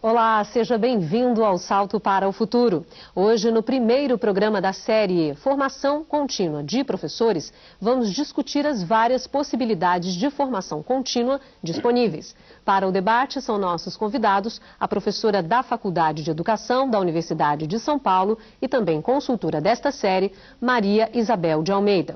Olá, seja bem-vindo ao Salto para o Futuro. Hoje, no primeiro programa da série Formação Contínua de Professores, vamos discutir as várias possibilidades de formação contínua disponíveis. Para o debate, são nossos convidados a professora da Faculdade de Educação da Universidade de São Paulo e também consultora desta série, Maria Isabel de Almeida.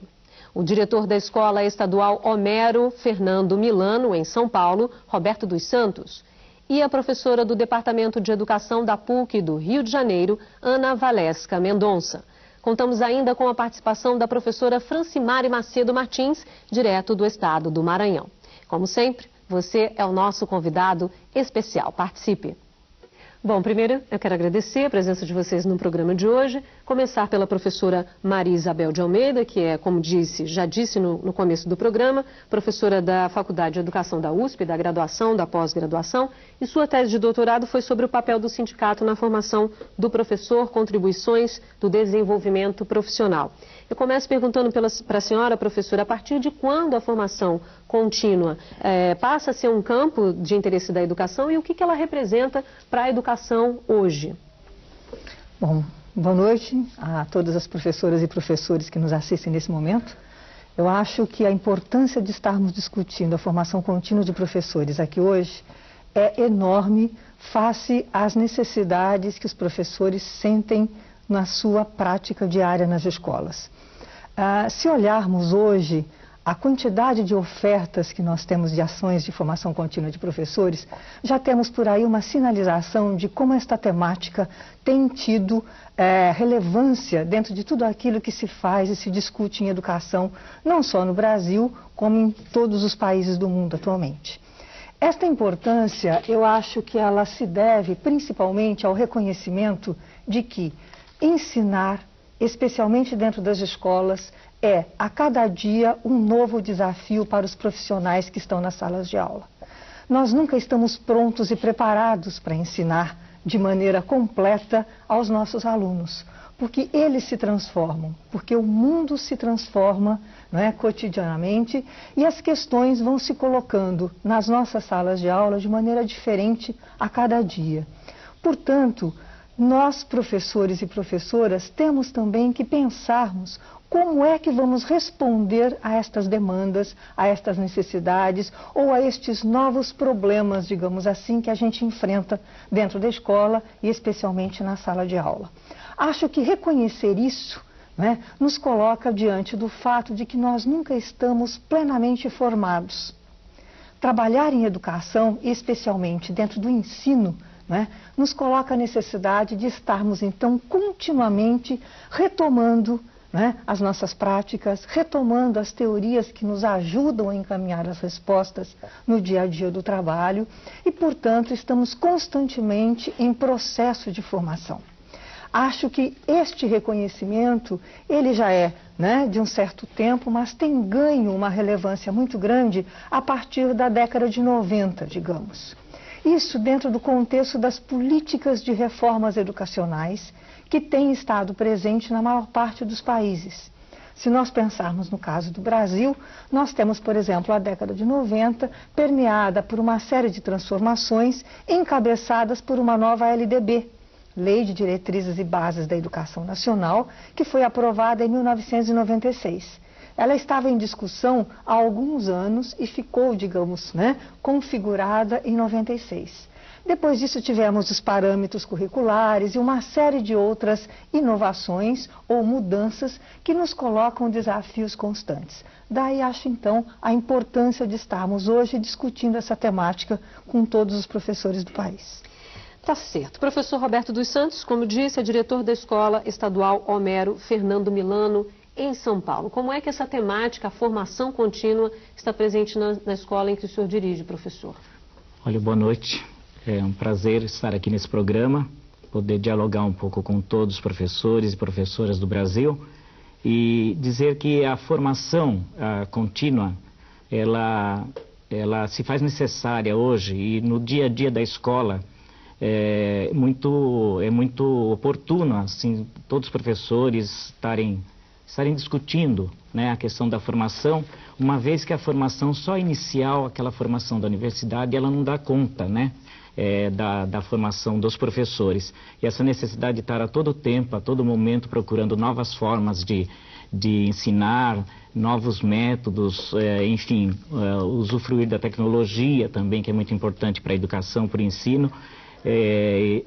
O diretor da Escola Estadual Homero Fernando Milano, em São Paulo, Roberto dos Santos. E a professora do Departamento de Educação da PUC do Rio de Janeiro, Ana Valesca Mendonça. Contamos ainda com a participação da professora Francimari Macedo Martins, direto do estado do Maranhão. Como sempre, você é o nosso convidado especial. Participe! Bom, primeiro eu quero agradecer a presença de vocês no programa de hoje. Começar pela professora Maria Isabel de Almeida, que é, como já disse no começo do programa, professora da Faculdade de Educação da USP, da graduação, da pós-graduação, e sua tese de doutorado foi sobre o papel do sindicato na formação do professor, contribuições do desenvolvimento profissional. Eu começo perguntando para a senhora, professora, a partir de quando a formação contínua passa a ser um campo de interesse da educação e o que ela representa para a educação hoje? Bom, boa noite a todas as professoras e professores que nos assistem nesse momento. Eu acho que a importância de estarmos discutindo a formação contínua de professores aqui hoje é enorme face às necessidades que os professores sentem na sua prática diária nas escolas. Se olharmos hoje a quantidade de ofertas que nós temos de ações de formação contínua de professores, já temos por aí uma sinalização de como esta temática tem tido relevância dentro de tudo aquilo que se faz e se discute em educação, não só no Brasil, como em todos os países do mundo atualmente. Esta importância, eu acho que ela se deve principalmente ao reconhecimento de que ensinar, especialmente dentro das escolas, é a cada dia um novo desafio para os profissionais que estão nas salas de aula. Nós nunca estamos prontos e preparados para ensinar de maneira completa aos nossos alunos, porque eles se transformam, porque o mundo se transforma, não é, cotidianamente, e as questões vão se colocando nas nossas salas de aula de maneira diferente a cada dia. Portanto, nós, professores e professoras, temos também que pensarmos como é que vamos responder a estas demandas, a estas necessidades ou a estes novos problemas, digamos assim, que a gente enfrenta dentro da escola e especialmente na sala de aula. Acho que reconhecer isso, né, nos coloca diante do fato de que nós nunca estamos plenamente formados. Trabalhar em educação, especialmente dentro do ensino, nos coloca a necessidade de estarmos, então, continuamente retomando as nossas práticas, retomando as teorias que nos ajudam a encaminhar as respostas no dia a dia do trabalho e, portanto, estamos constantemente em processo de formação. Acho que este reconhecimento, ele já é de um certo tempo, mas tem ganho uma relevância muito grande a partir da década de 90, digamos. Isso dentro do contexto das políticas de reformas educacionais que têm estado presente na maior parte dos países. Se nós pensarmos no caso do Brasil, nós temos, por exemplo, a década de 90 permeada por uma série de transformações encabeçadas por uma nova LDB, Lei de Diretrizes e Bases da Educação Nacional, que foi aprovada em 1996. Ela estava em discussão há alguns anos e ficou, digamos, configurada em 96. Depois disso tivemos os parâmetros curriculares e uma série de outras inovações ou mudanças que nos colocam desafios constantes. Daí acho então a importância de estarmos hoje discutindo essa temática com todos os professores do país. Tá certo. Professor Roberto dos Santos, como disse, é diretor da Escola Estadual Homero Fernando Milano, em São Paulo. Como é que essa temática, a formação contínua, está presente na escola em que o senhor dirige, professor? Olha, boa noite. É um prazer estar aqui nesse programa, poder dialogar um pouco com todos os professores e professoras do Brasil e dizer que a formação contínua, ela se faz necessária hoje e no dia a dia da escola é muito oportuno, assim, todos os professores estarem discutindo a questão da formação, uma vez que a formação só inicial, aquela formação da universidade, ela não dá conta, da formação dos professores. E essa necessidade de estar a todo tempo, a todo momento, procurando novas formas de ensinar, novos métodos, enfim, usufruir da tecnologia também, que é muito importante para a educação, para o ensino, é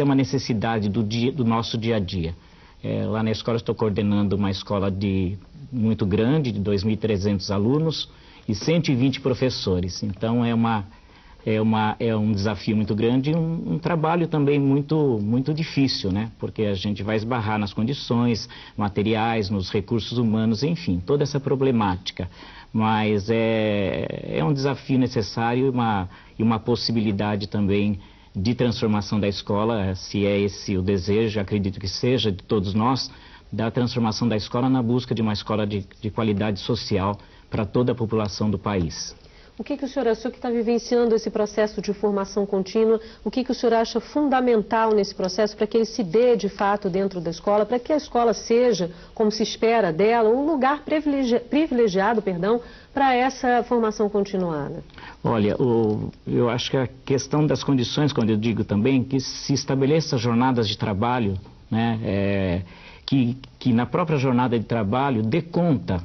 uma necessidade do nosso dia a dia. Lá na escola estou coordenando uma escola muito grande, de 2.300 alunos e 120 professores. Então é um desafio muito grande e um trabalho também muito difícil, né? Porque a gente vai esbarrar nas condições materiais, nos recursos humanos, enfim, toda essa problemática. Mas é um desafio necessário e uma possibilidade também de transformação da escola, se é esse o desejo, acredito que seja, de todos nós, da transformação da escola na busca de uma escola de qualidade social para toda a população do país. O que o senhor que está vivenciando esse processo de formação contínua, o que o senhor acha fundamental nesse processo para que ele se dê de fato dentro da escola, para que a escola seja, como se espera dela, um lugar privilegiado, para essa formação continuada? Olha, eu acho que a questão das condições, quando eu digo também, que se estabeleça jornadas de trabalho, né, que na própria jornada de trabalho dê conta,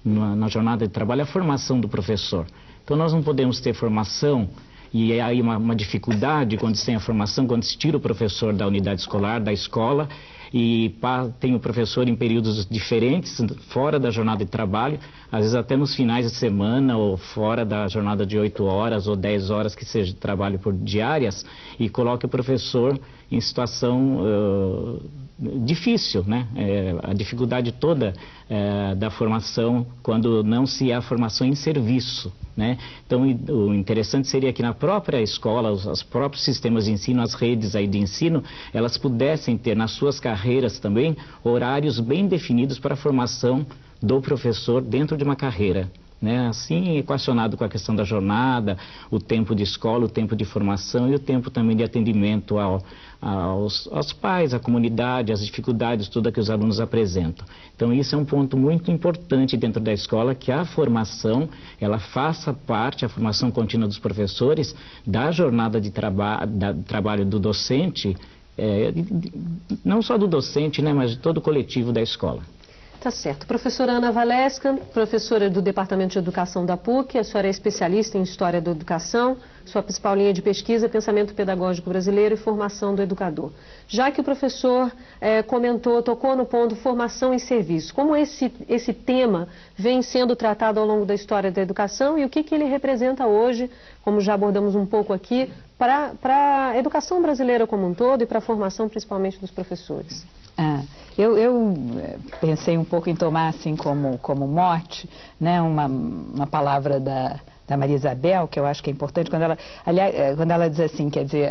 na jornada de trabalho, a formação do professor. Então nós não podemos ter formação, e aí uma dificuldade quando se tem a formação, quando se tira o professor da unidade escolar, da escola, e tem o professor em períodos diferentes, fora da jornada de trabalho, às vezes até nos finais de semana, ou fora da jornada de 8 horas ou 10 horas que seja de trabalho por diárias, e coloque o professor em situação difícil, né? A dificuldade toda da formação quando não se há formação em serviço, né? Então o interessante seria que na própria escola, os próprios sistemas de ensino, as redes aí de ensino, elas pudessem ter nas suas carreiras também horários bem definidos para a formação do professor dentro de uma carreira, né? Assim equacionado com a questão da jornada, o tempo de escola, o tempo de formação e o tempo também de atendimento aos pais, à comunidade, às dificuldades, tudo que os alunos apresentam. Então isso é um ponto muito importante dentro da escola, que a formação, ela faça parte, a formação contínua dos professores, da jornada de trabalho do docente, não só do docente, né, mas de todo o coletivo da escola. Tá certo. Professora Ana Valesca, professora do Departamento de Educação da PUC, a senhora é especialista em História da Educação, sua principal linha de pesquisa é Pensamento Pedagógico Brasileiro e Formação do Educador. Já que o professor tocou no ponto formação e serviço, como esse tema vem sendo tratado ao longo da história da educação e o que ele representa hoje, como já abordamos um pouco aqui, para a educação brasileira como um todo e para a formação principalmente dos professores? Eu pensei um pouco em tomar assim como mote, né, uma palavra da Maria Isabel, que eu acho que é importante, quando ela diz assim, quer dizer,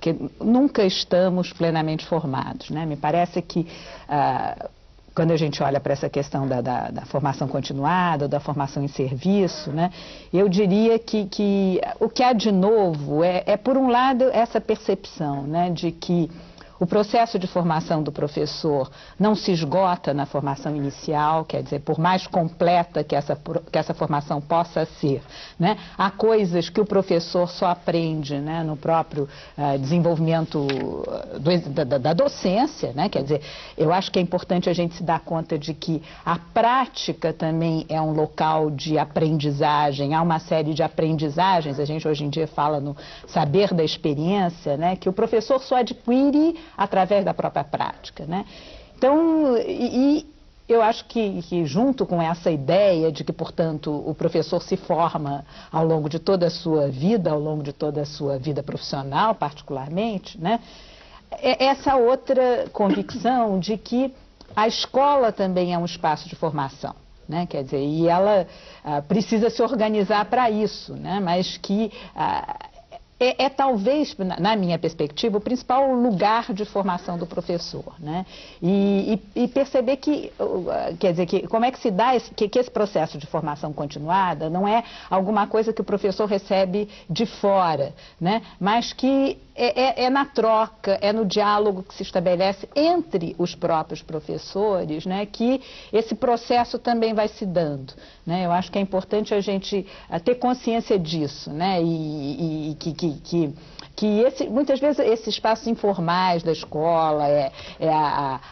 que nunca estamos plenamente formados, né? Me parece que quando a gente olha para essa questão da formação continuada, da formação em serviço, né, eu diria que o que há de novo por um lado, essa percepção, né, de que o processo de formação do professor não se esgota na formação inicial, quer dizer, por mais completa que essa formação possa ser, né? Há coisas que o professor só aprende, né, no próprio desenvolvimento da docência, né? Quer dizer, eu acho que é importante a gente se dar conta de que a prática também é um local de aprendizagem, há uma série de aprendizagens, a gente hoje em dia fala no saber da experiência, né, que o professor só adquire através da própria prática, né? Então, eu acho que junto com essa ideia de que, portanto, o professor se forma ao longo de toda a sua vida, ao longo de toda a sua vida profissional, particularmente, né? Essa outra convicção de que a escola também é um espaço de formação, né? Quer dizer, e ela precisa se organizar para isso, né? Mas que talvez, na minha perspectiva, o principal lugar de formação do professor, né? E perceber que, quer dizer, como é que se dá que esse processo de formação continuada não é alguma coisa que o professor recebe de fora, né? Mas que é na troca, é no diálogo que se estabelece entre os próprios professores, né, que esse processo também vai se dando, né? Eu acho que é importante a gente ter consciência disso, né? E que muitas vezes esses espaços informais da escola,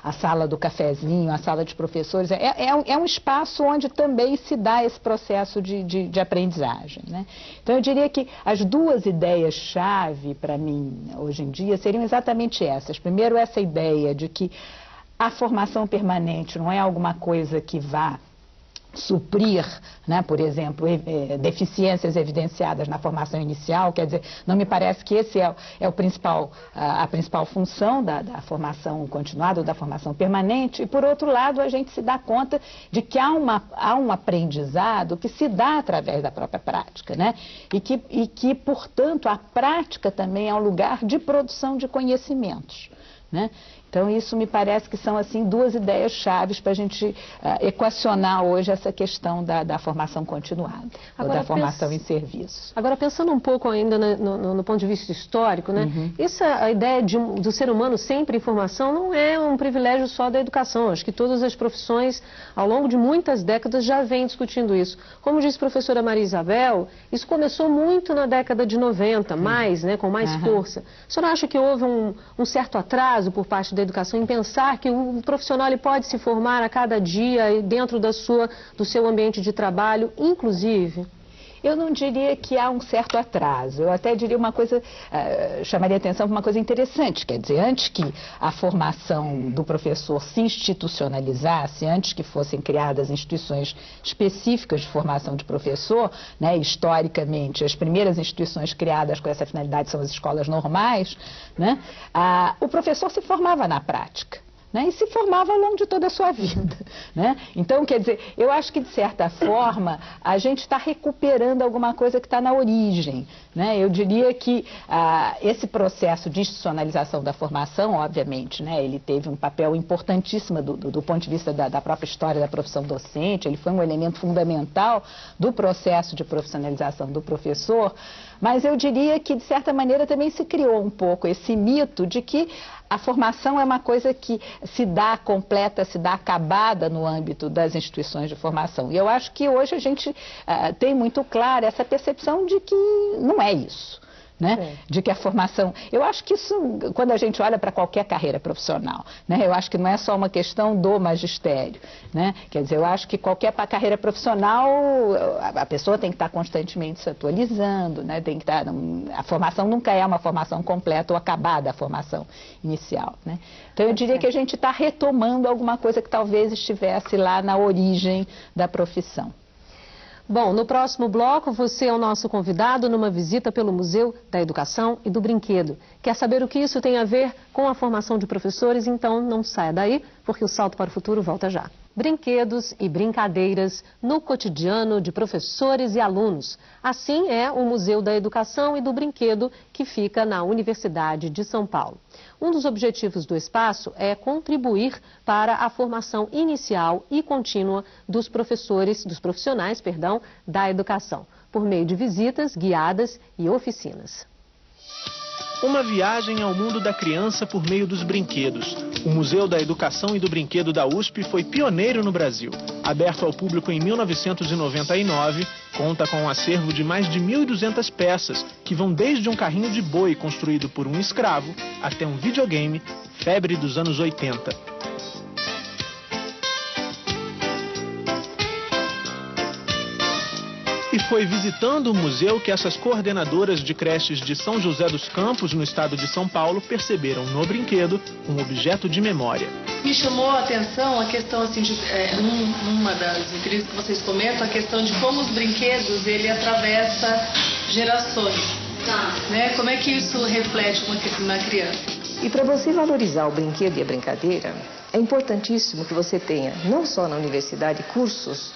a sala do cafezinho, a sala de professores, é um espaço onde também se dá esse processo de aprendizagem, né? Então eu diria que as duas ideias-chave para mim hoje em dia seriam exatamente essas. Primeiro, essa ideia de que a formação permanente não é alguma coisa que vá suprir, né, por exemplo, deficiências evidenciadas na formação inicial. Quer dizer, não me parece que esse é a principal função da formação continuada ou da formação permanente. E, por outro lado, a gente se dá conta de que há um aprendizado que se dá através da própria prática, né? E que, portanto, a prática também é um lugar de produção de conhecimentos, né? Então, isso me parece que são, assim, duas ideias chaves para a gente equacionar hoje essa questão da formação continuada, ou da formação em serviços. Agora, pensando um pouco ainda no ponto de vista histórico, né? A ideia do ser humano sempre em formação não é um privilégio só da educação. Acho que todas as profissões, ao longo de muitas décadas, já vêm discutindo isso. Como disse a professora Maria Isabel, isso começou muito na década de 90, né, com mais força. A senhora acha que houve um certo atraso por parte da educação em pensar que o profissional ele pode se formar a cada dia dentro do seu ambiente de trabalho, inclusive? Eu não diria que há um certo atraso. Eu até diria uma coisa, chamaria atenção para uma coisa interessante. Quer dizer, antes que a formação do professor se institucionalizasse, antes que fossem criadas instituições específicas de formação de professor, né, historicamente, as primeiras instituições criadas com essa finalidade são as escolas normais, né, o professor se formava na prática, né, e se formava ao longo de toda a sua vida, né? Então, quer dizer, eu acho que, de certa forma, a gente está recuperando alguma coisa que está na origem, né? Eu diria que esse processo de institucionalização da formação, obviamente, né, ele teve um papel importantíssimo do ponto de vista da própria história da profissão docente. Ele foi um elemento fundamental do processo de profissionalização do professor, mas eu diria que, de certa maneira, também se criou um pouco esse mito de que a formação é uma coisa que se dá completa, se dá acabada no âmbito das instituições de formação. E eu acho que hoje a gente tem muito clara essa percepção de que não é isso, né? De que a formação... Eu acho que isso, quando a gente olha para qualquer carreira profissional, né? Eu acho que não é só uma questão do magistério, né? Quer dizer, eu acho que qualquer carreira profissional, a pessoa tem que estar constantemente se atualizando, né? Tem que estar... A formação nunca é uma formação completa ou acabada, a formação inicial, né? Então, eu diria que a gente está retomando alguma coisa que talvez estivesse lá na origem da profissão. Bom, no próximo bloco, você é o nosso convidado numa visita pelo Museu da Educação e do Brinquedo. Quer saber o que isso tem a ver com a formação de professores? Então não saia daí, porque o Salto para o Futuro volta já. Brinquedos e brincadeiras no cotidiano de professores e alunos. Assim é o Museu da Educação e do Brinquedo, que fica na Universidade de São Paulo. Um dos objetivos do espaço é contribuir para a formação inicial e contínua dos profissionais da educação, por meio de visitas guiadas e oficinas. Uma viagem ao mundo da criança por meio dos brinquedos. O Museu da Educação e do Brinquedo da USP foi pioneiro no Brasil. Aberto ao público em 1999, conta com um acervo de mais de 1.200 peças, que vão desde um carrinho de boi construído por um escravo até um videogame, febre dos anos 80. E foi visitando o museu que essas coordenadoras de creches de São José dos Campos, no estado de São Paulo, perceberam no brinquedo um objeto de memória. Me chamou a atenção a questão, assim, numa das entrevistas que vocês comentam, a questão de como os brinquedos, ele atravessa gerações. Né? Como é que isso reflete uma criança? E para você valorizar o brinquedo e a brincadeira, é importantíssimo que você tenha, não só na universidade, cursos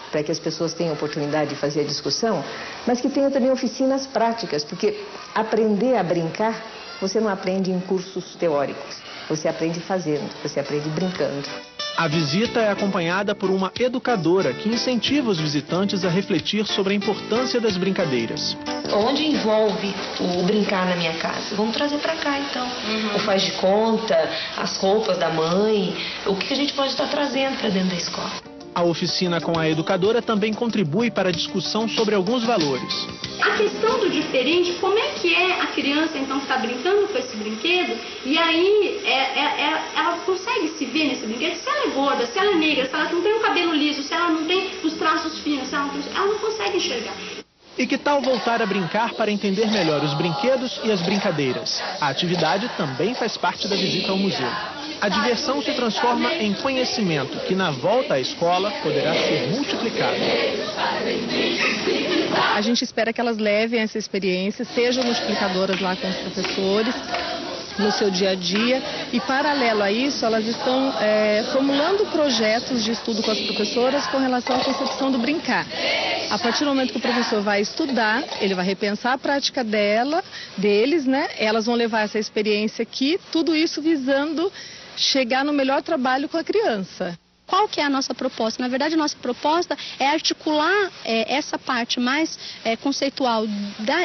para que as pessoas tenham oportunidade de fazer a discussão, mas que tenha também oficinas práticas, porque aprender a brincar, você não aprende em cursos teóricos, você aprende fazendo, você aprende brincando. A visita é acompanhada por uma educadora que incentiva os visitantes a refletir sobre a importância das brincadeiras. Onde envolve o brincar na minha casa? Vamos trazer para cá, então. O faz de conta, as roupas da mãe, o que a gente pode estar trazendo para dentro da escola. A oficina com a educadora também contribui para a discussão sobre alguns valores. A questão do diferente, como é que é a criança então que está brincando com esse brinquedo e aí ela consegue se ver nesse brinquedo, se ela é gorda, se ela é negra, se ela não tem o cabelo liso, se ela não tem os traços finos, se ela não consegue enxergar. E que tal voltar a brincar para entender melhor os brinquedos e as brincadeiras? A atividade também faz parte da visita ao museu. A diversão se transforma em conhecimento, que na volta à escola poderá ser multiplicado. A gente espera que elas levem essa experiência, sejam multiplicadoras lá com os professores, no seu dia a dia, e paralelo a isso elas estão formulando projetos de estudo com as professoras com relação à concepção do brincar. A partir do momento que o professor vai estudar, ele vai repensar a prática deles, né? Elas vão levar essa experiência aqui, tudo isso visando chegar no melhor trabalho com a criança. Qual que é a nossa proposta? Na verdade, a nossa proposta é articular essa parte mais conceitual,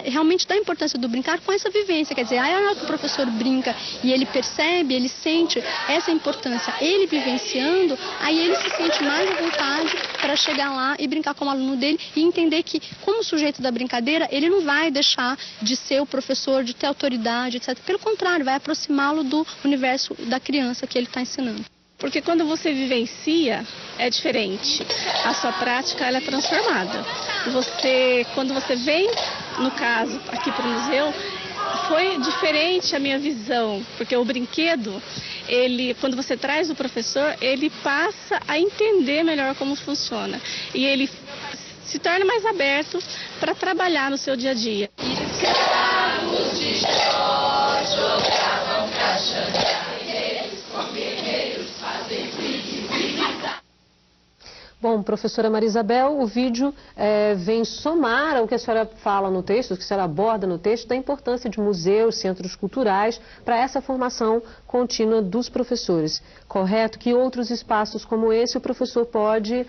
realmente da importância do brincar com essa vivência. Quer dizer, a hora que o professor brinca e ele percebe, ele sente essa importância, ele vivenciando, aí ele se sente mais à vontade para chegar lá e brincar com o aluno dele e entender que, como sujeito da brincadeira, ele não vai deixar de ser o professor, de ter autoridade, etc. Pelo contrário, vai aproximá-lo do universo da criança que ele está ensinando. Porque quando você vivencia, é diferente. A sua prática ela é transformada. Quando você vem, no caso, aqui para o museu, foi diferente a minha visão. Porque o brinquedo, quando você traz o professor, ele passa a entender melhor como funciona. E ele se torna mais aberto para trabalhar no seu dia a dia. Bom, professora Maria Isabel, o vídeo vem somar ao que a senhora fala no texto, o que a senhora aborda no texto, da importância de museus, centros culturais, para essa formação contínua dos professores. Correto? Que outros espaços como esse o professor pode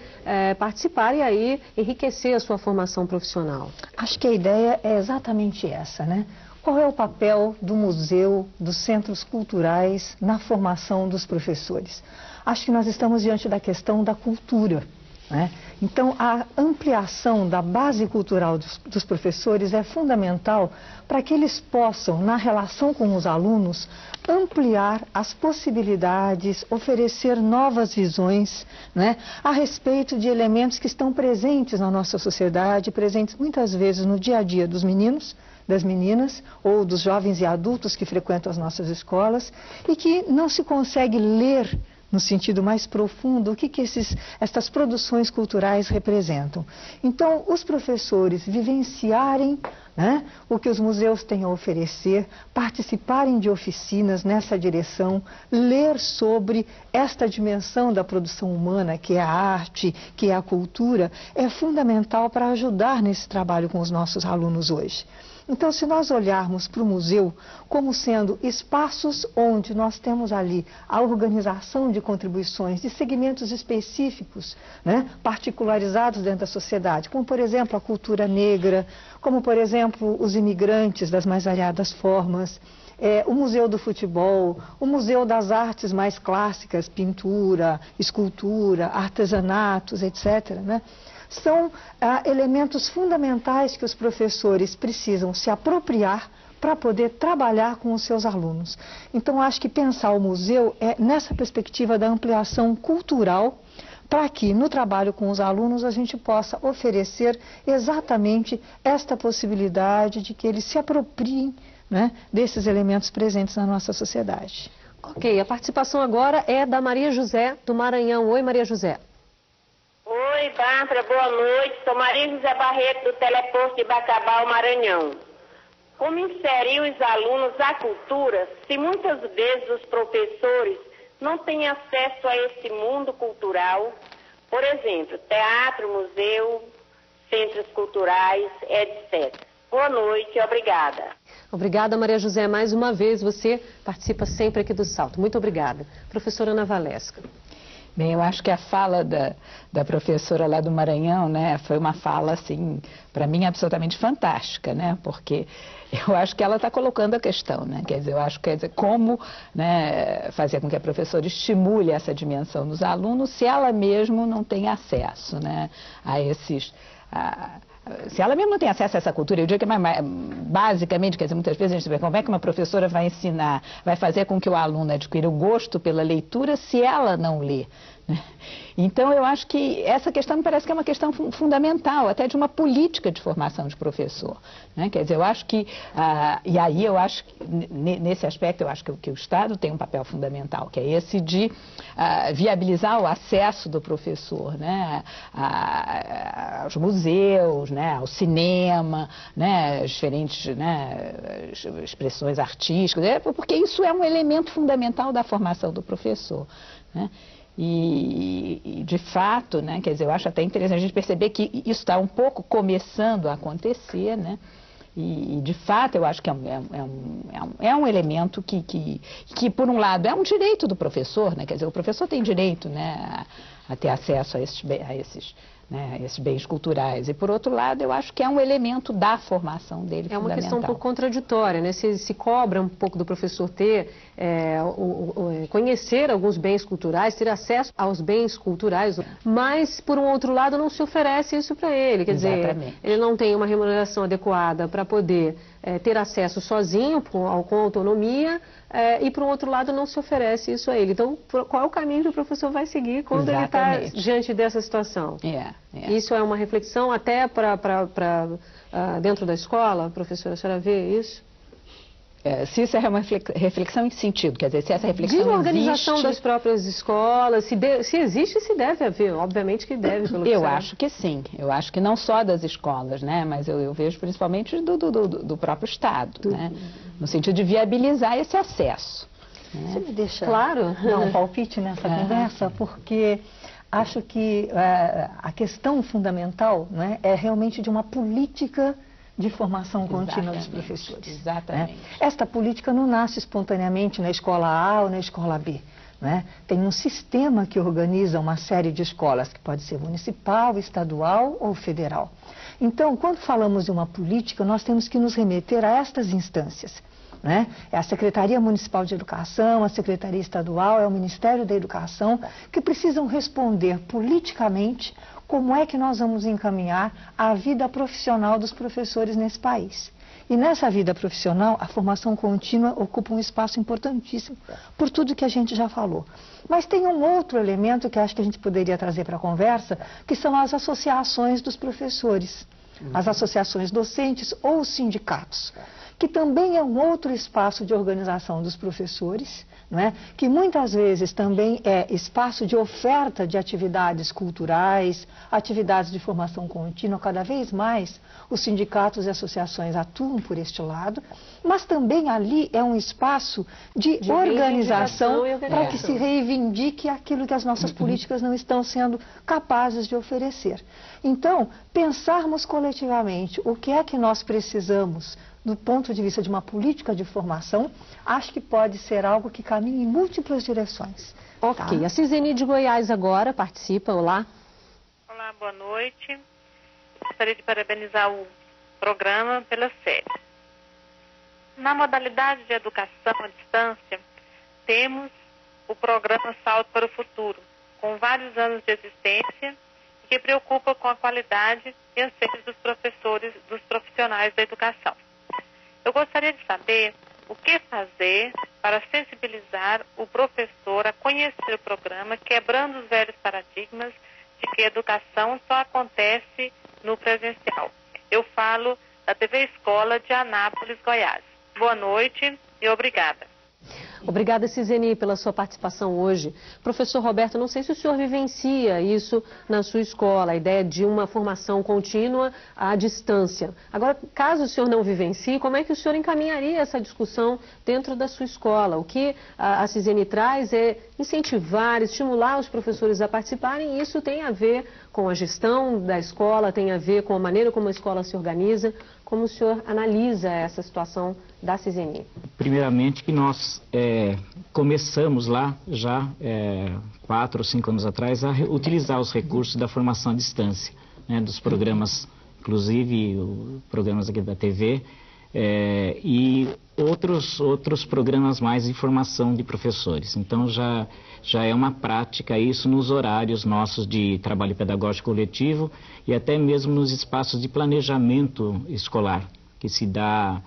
participar e aí enriquecer a sua formação profissional? Acho que a ideia é exatamente essa, né? Qual é o papel do museu, dos centros culturais na formação dos professores? Acho que nós estamos diante da questão da cultura, né? Então, a ampliação da base cultural dos professores é fundamental para que eles possam, na relação com os alunos, ampliar as possibilidades, oferecer novas visões, né, a respeito de elementos que estão presentes na nossa sociedade, presentes muitas vezes no dia a dia dos meninos, das meninas ou dos jovens e adultos que frequentam as nossas escolas e que não se consegue ler no sentido mais profundo o que estas produções culturais representam. Então, os professores vivenciarem, né, o que os museus têm a oferecer, participarem de oficinas nessa direção, ler sobre esta dimensão da produção humana, que é a arte, que é a cultura, é fundamental para ajudar nesse trabalho com os nossos alunos hoje. Então, se nós olharmos para o museu como sendo espaços onde nós temos ali a organização de contribuições de segmentos específicos, né, particularizados dentro da sociedade, como, por exemplo, a cultura negra, como, por exemplo, os imigrantes das mais variadas formas, o Museu do Futebol, o Museu das Artes mais clássicas, pintura, escultura, artesanatos, etc., né? São elementos fundamentais que os professores precisam se apropriar para poder trabalhar com os seus alunos. Então, acho que pensar o museu é nessa perspectiva da ampliação cultural, para que no trabalho com os alunos a gente possa oferecer exatamente esta possibilidade de que eles se apropriem, né, desses elementos presentes na nossa sociedade. Ok, a participação agora é da Maria José, do Maranhão. Oi, Maria José. Oi, Bárbara, boa noite. Sou Maria José Barreto, do Teleposto de Bacabal, Maranhão. Como inserir os alunos à cultura se muitas vezes os professores não têm acesso a esse mundo cultural? Por exemplo, teatro, museu, centros culturais, etc. Boa noite, obrigada. Obrigada, Maria José. Mais uma vez, você participa sempre aqui do Salto. Muito obrigada. Professora Ana Valesca. Bem, eu acho que a fala da professora lá do Maranhão, né, foi uma fala, assim, para mim absolutamente fantástica, né, porque eu acho que ela está colocando a questão, né, quer dizer, eu acho que como, né, fazer com que a professora estimule essa dimensão nos alunos se ela mesmo não tem acesso, né, a esses... Se ela mesmo não tem acesso a essa cultura, eu digo que basicamente, quer dizer, muitas vezes a gente vê como é que uma professora vai ensinar, vai fazer com que o aluno adquira o gosto pela leitura se ela não lê, né? Então, eu acho que essa questão me parece que é uma questão fundamental, até de uma política de formação de professor, né? Quer dizer, eu acho que, e aí eu acho que, nesse aspecto, eu acho que o Estado tem um papel fundamental, que é esse de viabilizar o acesso do professor, né? Aos museus, né? Ao cinema, né? Diferentes, né? Expressões artísticas, porque isso é um elemento fundamental da formação do professor, né? E de fato, né, quer dizer, eu acho até interessante a gente perceber que isso está um pouco começando a acontecer, né, e de fato eu acho que é um elemento que, por um lado, é um direito do professor, né, quer dizer, o professor tem direito, né, a ter acesso a esses bens culturais. E, por outro lado, eu acho que é um elemento da formação dele fundamental. É uma questão um pouco contraditória, né? Se cobra um pouco do professor conhecer alguns bens culturais, ter acesso aos bens culturais, mas, por um outro lado, não se oferece isso para ele. Quer dizer, ele não tem uma remuneração adequada para poder ter acesso sozinho, com autonomia, e, por um outro lado, não se oferece isso a ele. Então, qual é o caminho que o professor vai seguir quando ele está diante dessa situação? Isso é uma reflexão até para dentro da escola, professora, a senhora vê isso? Se isso é uma reflexão em que sentido? Quer dizer, se essa reflexão de organização das próprias escolas, se existe, se deve haver, obviamente que deve. Eu acho que sim, eu acho que não só das escolas, né, mas eu vejo principalmente do próprio Estado, né, no sentido de viabilizar esse acesso. Você me deixa dar um palpite nessa conversa, porque acho que a questão fundamental, né, é realmente de uma política de formação contínua dos professores. Exatamente. Né? Esta política não nasce espontaneamente na escola A ou na escola B. Né? Tem um sistema que organiza uma série de escolas, que pode ser municipal, estadual ou federal. Então, quando falamos de uma política, nós temos que nos remeter a estas instâncias. Né? É a Secretaria Municipal de Educação, a Secretaria Estadual, é o Ministério da Educação, que precisam responder politicamente como é que nós vamos encaminhar a vida profissional dos professores nesse país. E nessa vida profissional, a formação contínua ocupa um espaço importantíssimo, por tudo que a gente já falou. Mas tem um outro elemento que acho que a gente poderia trazer para a conversa, que são as associações dos professores, as associações docentes ou os sindicatos, que também é um outro espaço de organização dos professores, não é? Que muitas vezes também é espaço de oferta de atividades culturais, atividades de formação contínua. Cada vez mais os sindicatos e associações atuam por este lado, mas também ali é um espaço de organização para que se reivindique aquilo que as nossas políticas não estão sendo capazes de oferecer. Então, pensarmos coletivamente o que é que nós precisamos do ponto de vista de uma política de formação, acho que pode ser algo que caminhe em múltiplas direções. Ok, tá? A Ciseni de Goiás agora participa. Olá. Olá, boa noite. Gostaria de parabenizar o programa pela série. Na modalidade de educação à distância, temos o programa Salto para o Futuro, com vários anos de existência, que preocupa com a qualidade e anseios dos professores, dos profissionais da educação. Eu gostaria de saber o que fazer para sensibilizar o professor a conhecer o programa, quebrando os velhos paradigmas de que a educação só acontece no presencial. Eu falo da TV Escola de Anápolis, Goiás. Boa noite e obrigada. Obrigada, Ciseni, pela sua participação hoje. Professor Roberto, não sei se o senhor vivencia isso na sua escola, a ideia de uma formação contínua à distância. Agora, caso o senhor não vivencie, como é que o senhor encaminharia essa discussão dentro da sua escola? O que a Ciseni traz é incentivar, estimular os professores a participarem, e isso tem a ver com a gestão da escola, tem a ver com a maneira como a escola se organiza. Como o senhor analisa essa situação da Ciseni? primeiramente, que nós começamos lá já 4 ou 5 anos atrás a utilizar os recursos da formação à distância, né, dos programas, inclusive programas aqui da TV, e outros programas mais de formação de professores. Então já é uma prática isso nos horários nossos de trabalho pedagógico coletivo e até mesmo nos espaços de planejamento escolar, que se dá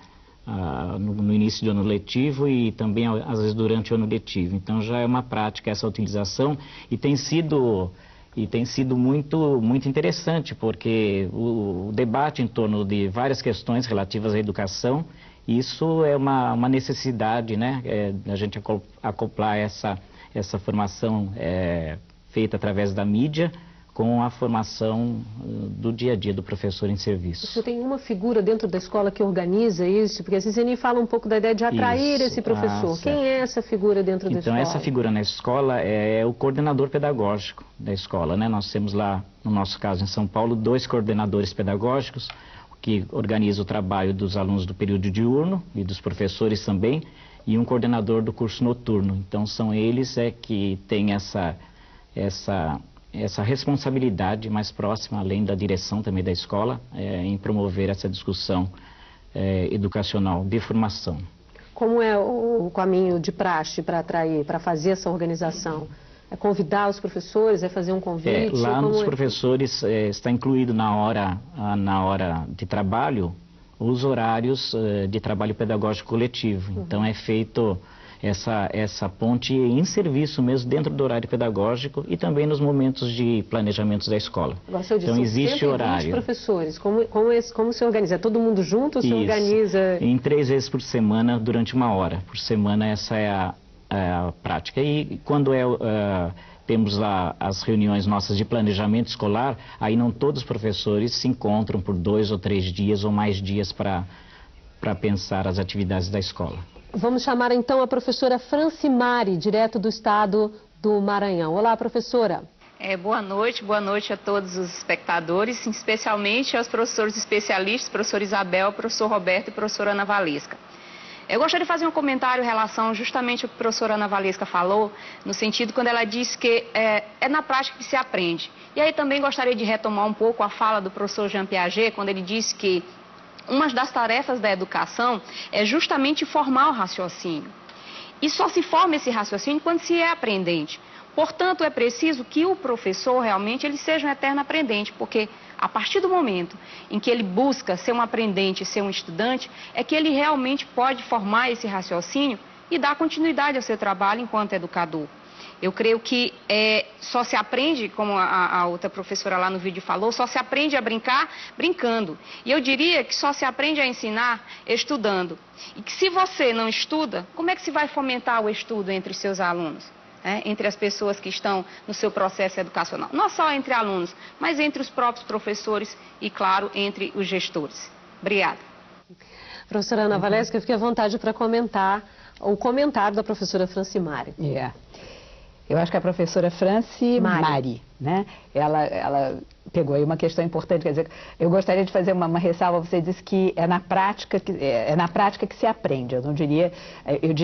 no início do ano letivo e também às vezes durante o ano letivo. Então já é uma prática essa utilização e tem sido muito interessante, porque o debate em torno de várias questões relativas à educação, isso é uma necessidade, né, a gente acoplar essa formação feita através da mídia com a formação do dia a dia do professor em serviço. Você tem uma figura dentro da escola que organiza isso? Porque às vezes ele fala um pouco da ideia de atrair esse professor. Quem é essa figura dentro da escola? Então, essa figura na escola é o coordenador pedagógico da escola, né? Nós temos lá, no nosso caso em São Paulo, 2 coordenadores pedagógicos que organizam o trabalho dos alunos do período diurno e dos professores também, e um coordenador do curso noturno. Então, são eles que têm essa responsabilidade mais próxima, além da direção também da escola, em promover essa discussão educacional de formação. Como é o caminho de praxe para atrair, para fazer essa organização? É convidar os professores, é fazer um convite? Lá nos professores está incluído na hora de trabalho os horários de trabalho pedagógico coletivo. Então é feito essa ponte em serviço mesmo dentro do horário pedagógico e também nos momentos de planejamento da escola. Então existe horário. Professores, como se organiza? Todo mundo junto ou se organiza? Em 3 vezes por semana, durante 1 hora por semana, essa é a prática. E quando temos lá as reuniões nossas de planejamento escolar, aí não todos os professores se encontram por 2 ou 3 dias ou mais dias para pensar as atividades da escola. Vamos chamar então a professora Francimari, direto do estado do Maranhão. Olá, professora. Boa noite a todos os espectadores, especialmente aos professores especialistas, professor Isabel, professor Roberto e professora Ana Valesca. Eu gostaria de fazer um comentário em relação justamente ao que a professora Ana Valesca falou, no sentido quando ela disse que é na prática que se aprende. E aí também gostaria de retomar um pouco a fala do professor Jean Piaget, quando ele disse que uma das tarefas da educação é justamente formar o raciocínio. E só se forma esse raciocínio quando se é aprendente. Portanto, é preciso que o professor realmente ele seja um eterno aprendente, porque a partir do momento em que ele busca ser um aprendente, ser um estudante, é que ele realmente pode formar esse raciocínio e dar continuidade ao seu trabalho enquanto educador. Eu creio que só se aprende, como a outra professora lá no vídeo falou, só se aprende a brincar brincando. E eu diria que só se aprende a ensinar estudando. E que se você não estuda, como é que se vai fomentar o estudo entre os seus alunos? Entre as pessoas que estão no seu processo educacional. Não só entre alunos, mas entre os próprios professores e, claro, entre os gestores. Obrigada. Professora Ana Valesca, fique à vontade para comentar o comentário da professora Francimari. Eu acho que a professora Francimari, né? Ela pegou aí uma questão importante, quer dizer, eu gostaria de fazer uma ressalva. Você disse que é na prática que se aprende. Eu diria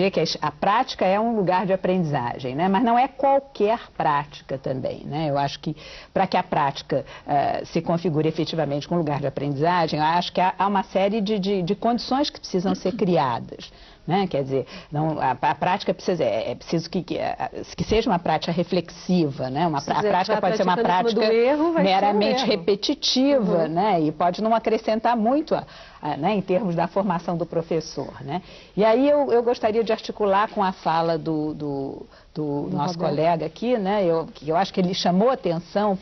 que a prática é um lugar de aprendizagem, né? Mas não é qualquer prática também, né? Eu acho que para que a prática se configure efetivamente como lugar de aprendizagem, eu acho que há uma série de condições que precisam ser criadas. Né? Quer dizer, a prática é preciso que seja uma prática reflexiva, né? A prática pode ser uma prática meramente repetitiva, né? E pode não acrescentar muito né? Em termos da formação do professor, né? E aí eu gostaria de articular com a fala do nosso colega aqui, né? Eu acho que ele chamou atenção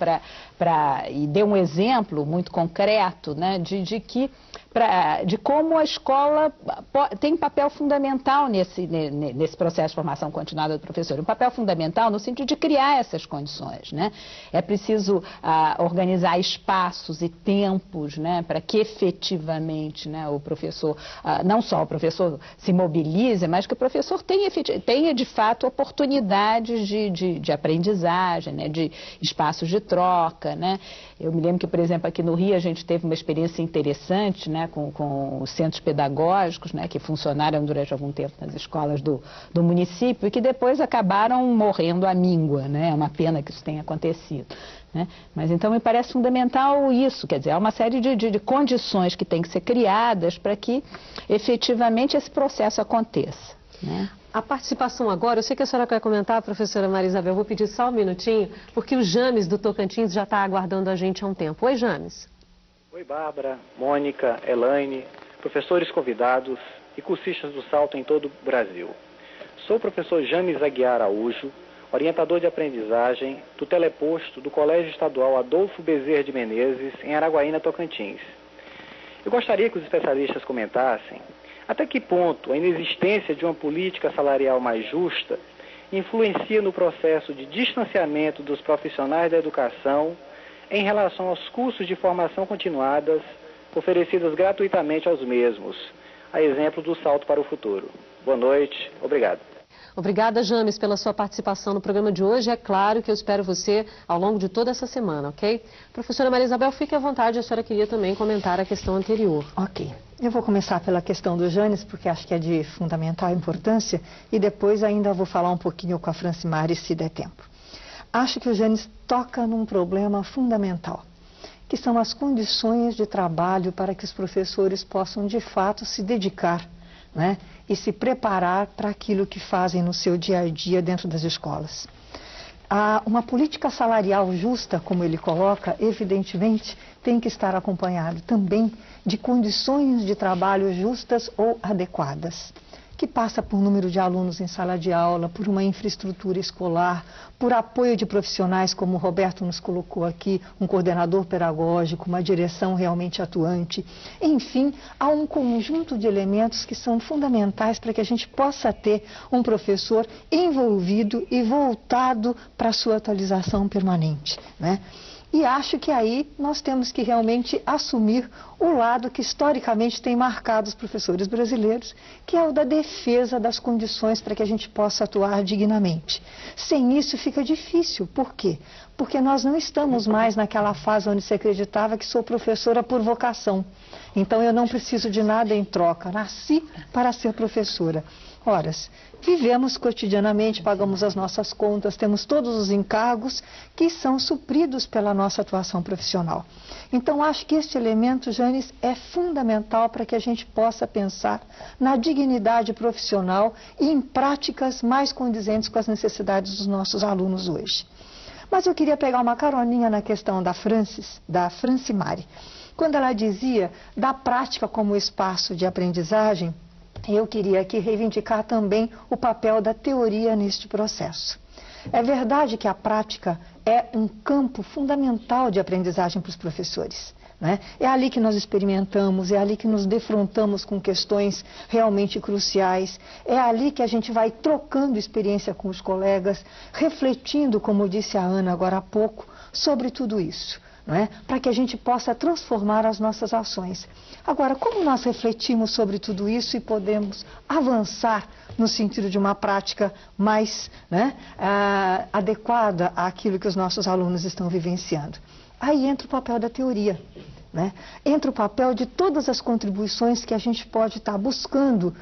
e deu um exemplo muito concreto, né? De como a escola tem um papel fundamental nesse processo de formação continuada do professor. Um papel fundamental no sentido de criar essas condições, né? É preciso organizar espaços e tempos, né? Para que efetivamente, né, o professor, não só o professor se mobilize, mas que o professor tenha de fato oportunidades de aprendizagem, né? De espaços de troca, né? Eu me lembro que, por exemplo, aqui no Rio a gente teve uma experiência interessante, né? né, com os centros pedagógicos, né, que funcionaram durante algum tempo nas escolas do município e que depois acabaram morrendo à míngua, né? É uma pena que isso tenha acontecido, né? Mas então me parece fundamental isso, quer dizer, há uma série de condições que têm que ser criadas para que efetivamente esse processo aconteça, né? A participação agora, eu sei que a senhora quer comentar, professora Maria Isabel, vou pedir só um minutinho, porque o James do Tocantins já está aguardando a gente há um tempo. Oi, James. Oi, Bárbara, Mônica, Elaine, professores convidados e cursistas do Salto em todo o Brasil. Sou o professor James Aguiar Araújo, orientador de aprendizagem do teleposto do Colégio Estadual Adolfo Bezerra de Menezes, em Araguaína, Tocantins. Eu gostaria que os especialistas comentassem até que ponto a inexistência de uma política salarial mais justa influencia no processo de distanciamento dos profissionais da educação em relação aos cursos de formação continuadas oferecidos gratuitamente aos mesmos, a exemplo do Salto para o Futuro. Boa noite, obrigado. Obrigada, James, pela sua participação no programa de hoje. É claro que eu espero você ao longo de toda essa semana, ok? Professora Maria Isabel, fique à vontade, a senhora queria também comentar a questão anterior. Ok. Eu vou começar pela questão do Janes, porque acho que é de fundamental importância, e depois ainda vou falar um pouquinho com a Francimari, se der tempo. Acho que o Janes toca num problema fundamental, que são as condições de trabalho para que os professores possam, de fato, se dedicar, né, e se preparar para aquilo que fazem no seu dia a dia dentro das escolas. Uma política salarial justa, como ele coloca, evidentemente tem que estar acompanhada também de condições de trabalho justas ou adequadas, que passa por número de alunos em sala de aula, por uma infraestrutura escolar, por apoio de profissionais, como o Roberto nos colocou aqui, um coordenador pedagógico, uma direção realmente atuante. Enfim, há um conjunto de elementos que são fundamentais para que a gente possa ter um professor envolvido e voltado para a sua atualização permanente, né? E acho que aí nós temos que realmente assumir o lado que historicamente tem marcado os professores brasileiros, que é o da defesa das condições para que a gente possa atuar dignamente. Sem isso fica difícil. Por quê? Porque nós não estamos mais naquela fase onde se acreditava que sou professora por vocação. Então eu não preciso de nada em troca, nasci para ser professora. Ora, vivemos cotidianamente, pagamos as nossas contas, temos todos os encargos que são supridos pela nossa atuação profissional. Então, acho que este elemento, Janes, é fundamental para que a gente possa pensar na dignidade profissional e em práticas mais condizentes com as necessidades dos nossos alunos hoje. Mas eu queria pegar uma caroninha na questão da Francimari. Quando ela dizia da prática como espaço de aprendizagem, eu queria aqui reivindicar também o papel da teoria neste processo. É verdade que a prática é um campo fundamental de aprendizagem para os professores, né? É ali que nós experimentamos, é ali que nos defrontamos com questões realmente cruciais, é ali que a gente vai trocando experiência com os colegas, refletindo, como disse a Ana agora há pouco, sobre tudo isso, para que a gente possa transformar as nossas ações. Agora, como nós refletimos sobre tudo isso e podemos avançar no sentido de uma prática mais adequada àquilo que os nossos alunos estão vivenciando? Aí entra o papel da teoria, entra o papel de todas as contribuições que a gente pode estar buscando,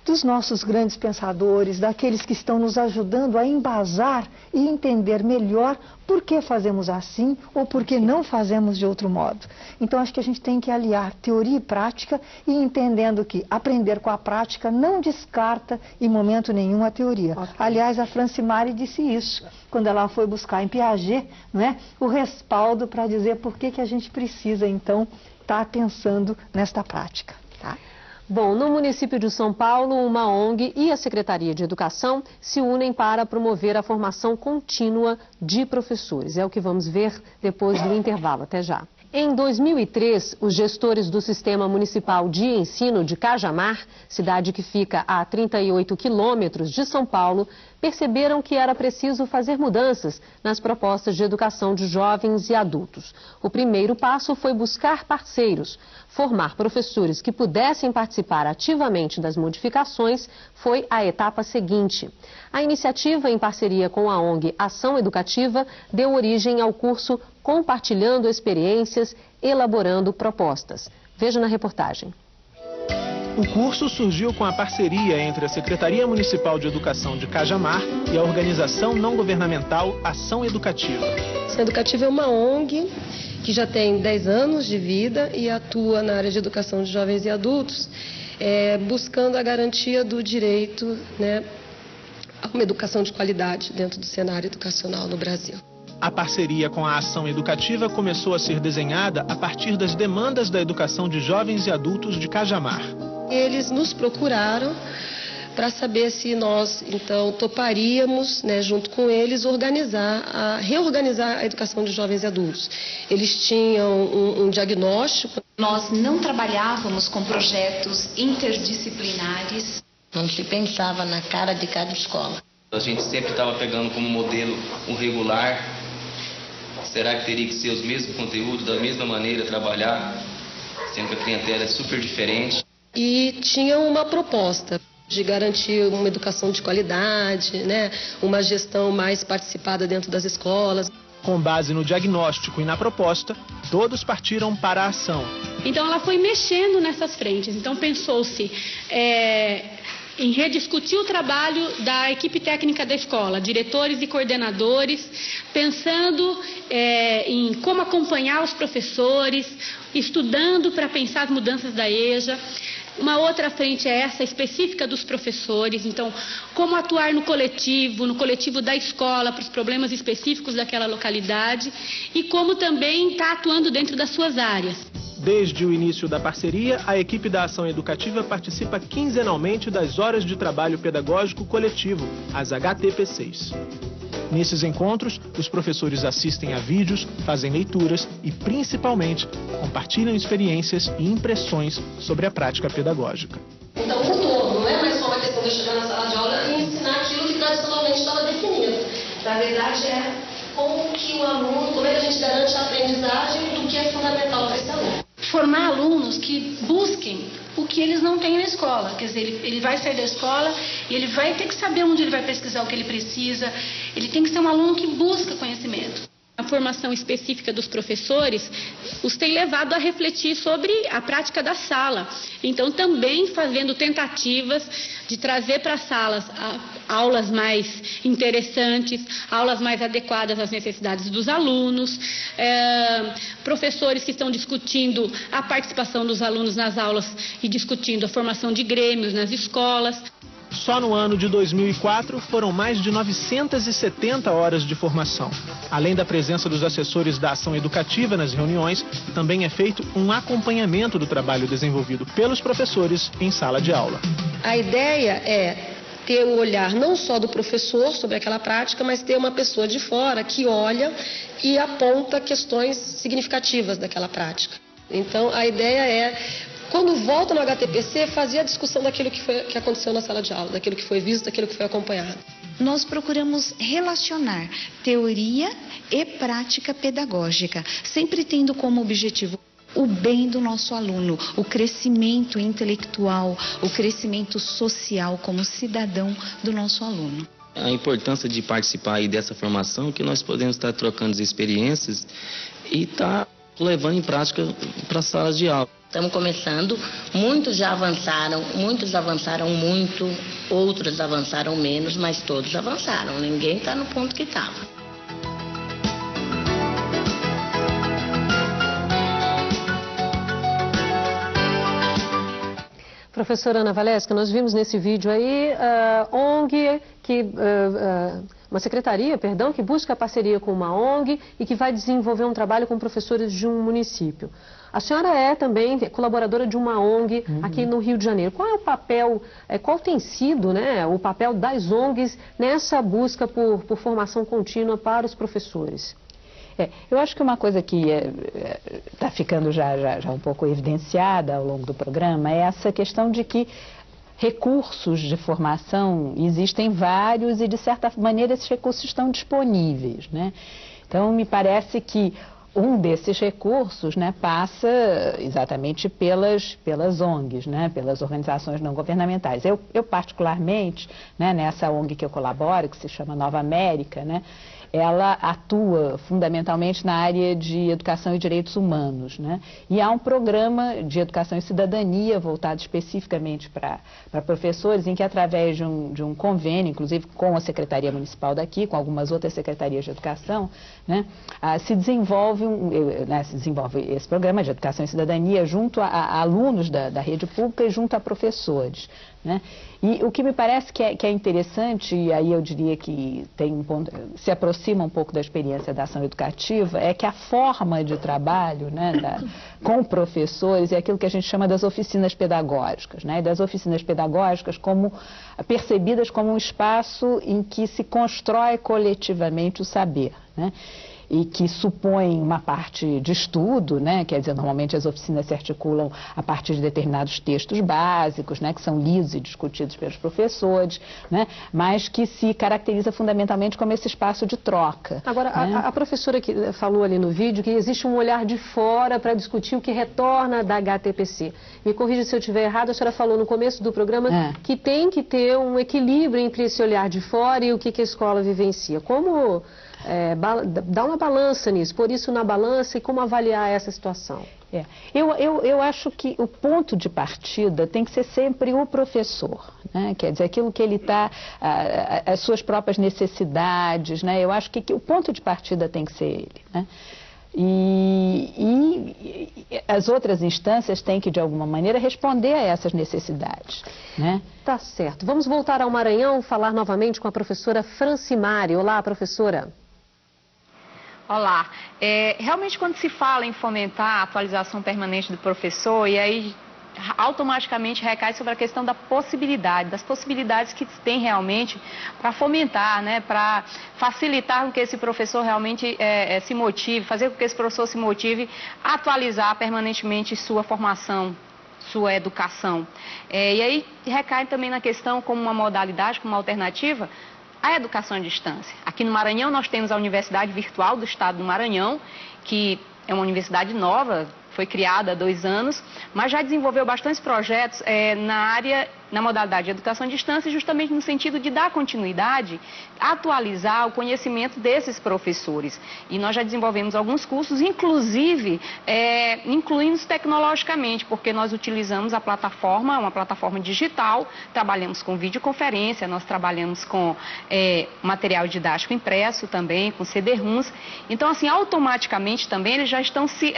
dos nossos grandes pensadores, daqueles que estão nos ajudando a embasar e entender melhor por que fazemos assim ou por que não fazemos de outro modo. Então, acho que a gente tem que aliar teoria e prática e entendendo que aprender com a prática não descarta em momento nenhum a teoria. Okay. Aliás, a Francimari disse isso, quando ela foi buscar em Piaget, o respaldo para dizer por que a gente precisa, então, estar pensando nesta prática. Tá? Bom, no município de São Paulo, uma ONG e a Secretaria de Educação se unem para promover a formação contínua de professores. É o que vamos ver depois do intervalo. Até já. Em 2003, os gestores do Sistema Municipal de Ensino de Cajamar, cidade que fica a 38 quilômetros de São Paulo, perceberam que era preciso fazer mudanças nas propostas de educação de jovens e adultos. O primeiro passo foi buscar parceiros. Formar professores que pudessem participar ativamente das modificações foi a etapa seguinte. A iniciativa, em parceria com a ONG Ação Educativa, deu origem ao curso Compartilhando Experiências, Elaborando Propostas. Veja na reportagem. O curso surgiu com a parceria entre a Secretaria Municipal de Educação de Cajamar e a organização não governamental Ação Educativa. Ação Educativa é uma ONG que já tem 10 anos de vida e atua na área de educação de jovens e adultos, buscando a garantia do direito, a uma educação de qualidade dentro do cenário educacional no Brasil. A parceria com a Ação Educativa começou a ser desenhada a partir das demandas da educação de jovens e adultos de Cajamar. Eles nos procuraram para saber se nós, então, toparíamos, junto com eles, reorganizar a educação de jovens e adultos. Eles tinham um diagnóstico. Nós não trabalhávamos com projetos interdisciplinares. Não se pensava na cara de cada escola. A gente sempre estava pegando como modelo o regular. Será que teria que ser os mesmos conteúdos, da mesma maneira, trabalhar, sendo que a clientela é super diferente? E tinha uma proposta de garantir uma educação de qualidade, uma gestão mais participada dentro das escolas. Com base no diagnóstico e na proposta, todos partiram para a ação. Então ela foi mexendo nessas frentes. Então pensou-se em rediscutir o trabalho da equipe técnica da escola, diretores e coordenadores, pensando em como acompanhar os professores, estudando para pensar as mudanças da EJA. Uma outra frente é essa específica dos professores, então como atuar no coletivo da escola para os problemas específicos daquela localidade e como também estar atuando dentro das suas áreas. Desde o início da parceria, a equipe da Ação Educativa participa quinzenalmente das horas de trabalho pedagógico coletivo, as HTPCs. Nesses encontros, os professores assistem a vídeos, fazem leituras e, principalmente, compartilham experiências e impressões sobre a prática pedagógica. Então, o todo, não é mais só uma questão de chegar na sala de aula e ensinar aquilo que tradicionalmente estava definido. Na verdade, como que o aluno, como é que a gente garante a aprendizagem do que é fundamental para esse aluno. Formar alunos que busquem o que eles não têm na escola. Quer dizer, ele vai sair da escola e ele vai ter que saber onde ele vai pesquisar o que ele precisa. Ele tem que ser um aluno que busca conhecimento. A formação específica dos professores os tem levado a refletir sobre a prática da sala. Então, também fazendo tentativas de trazer para as salas aulas mais interessantes, aulas mais adequadas às necessidades dos alunos, professores que estão discutindo a participação dos alunos nas aulas e discutindo a formação de grêmios nas escolas. Só no ano de 2004 foram mais de 970 horas de formação. Além da presença dos assessores da Ação Educativa nas reuniões, também é feito um acompanhamento do trabalho desenvolvido pelos professores em sala de aula. A ideia é ter o olhar não só do professor sobre aquela prática, mas ter uma pessoa de fora que olha e aponta questões significativas daquela prática. Então, a ideia é, quando volta no HTPC, fazer a discussão daquilo que aconteceu na sala de aula, daquilo que foi visto, daquilo que foi acompanhado. Nós procuramos relacionar teoria e prática pedagógica, sempre tendo como objetivo o bem do nosso aluno, o crescimento intelectual, o crescimento social como cidadão do nosso aluno. A importância de participar aí dessa formação, que nós podemos estar trocando as experiências e estar levando em prática para as salas de aula. Estamos começando, muitos já avançaram muito, outros avançaram menos, mas todos avançaram, ninguém está no ponto que estava. Professora Ana Valesca, nós vimos nesse vídeo aí ONG, uma secretaria, que busca a parceria com uma ONG e que vai desenvolver um trabalho com professores de um município. A senhora é também colaboradora de uma ONG aqui no Rio de Janeiro. Qual é o papel, qual tem sido o papel das ONGs nessa busca por formação contínua para os professores? Eu acho que uma coisa que está ficando já um pouco evidenciada ao longo do programa é essa questão de que recursos de formação existem vários e, de certa maneira, esses recursos estão disponíveis, né? Então, me parece que um desses recursos, né, passa exatamente pelas ONGs, né, pelas organizações não governamentais. Eu particularmente, né, nessa ONG que eu colaboro, que se chama Nova América, né, ela atua fundamentalmente na área de educação e direitos humanos, né? E há um programa de educação e cidadania voltado especificamente para professores, em que através de um convênio, inclusive com a Secretaria Municipal daqui, com algumas outras secretarias de educação, né, se desenvolve esse programa de educação e cidadania junto a alunos da rede pública e junto a professores, né? E o que me parece que é interessante, e aí eu diria que tem um ponto, se aproxima um pouco da experiência da ação educativa, é que a forma de trabalho, né, com professores é aquilo que a gente chama das oficinas pedagógicas, né, e das oficinas pedagógicas percebidas como um espaço em que se constrói coletivamente o saber, né? E que supõe uma parte de estudo, né? Quer dizer, normalmente as oficinas se articulam a partir de determinados textos básicos, né? Que são lidos e discutidos pelos professores, né? Mas que se caracteriza fundamentalmente como esse espaço de troca. Agora, né? a professora que falou ali no vídeo que existe um olhar de fora para discutir o que retorna da HTPC. Me corrija se eu estiver errado, a senhora falou no começo do programa que tem que ter um equilíbrio entre esse olhar de fora e o que a escola vivencia. Como dar uma balança nisso, pôr isso na balança e como avaliar essa situação? Eu acho que o ponto de partida tem que ser sempre o professor, né? Quer dizer, aquilo que ele está, as suas próprias necessidades, né? Eu acho que o ponto de partida tem que ser ele, né? E as outras instâncias têm que, de alguma maneira, responder a essas necessidades, né? Tá certo. Vamos voltar ao Maranhão, falar novamente com a professora Francimari. Olá, professora. Olá. Realmente, quando se fala em fomentar a atualização permanente do professor, e aí automaticamente recai sobre a questão da possibilidade, das possibilidades que tem realmente para fomentar, né, para facilitar com que esse professor realmente se motive, fazer com que esse professor se motive a atualizar permanentemente sua formação, sua educação. E aí recai também na questão como uma modalidade, como uma alternativa, a educação à distância. Aqui no Maranhão nós temos a Universidade Virtual do Estado do Maranhão, que é uma universidade nova, foi criada há 2 anos, mas já desenvolveu bastantes projetos na modalidade de educação à distância, justamente no sentido de dar continuidade, atualizar o conhecimento desses professores. E nós já desenvolvemos alguns cursos, inclusive incluindo tecnologicamente, porque nós utilizamos a plataforma, uma plataforma digital, trabalhamos com videoconferência, nós trabalhamos com material didático impresso também, com CD-ROMs. Então, assim, automaticamente também eles já estão se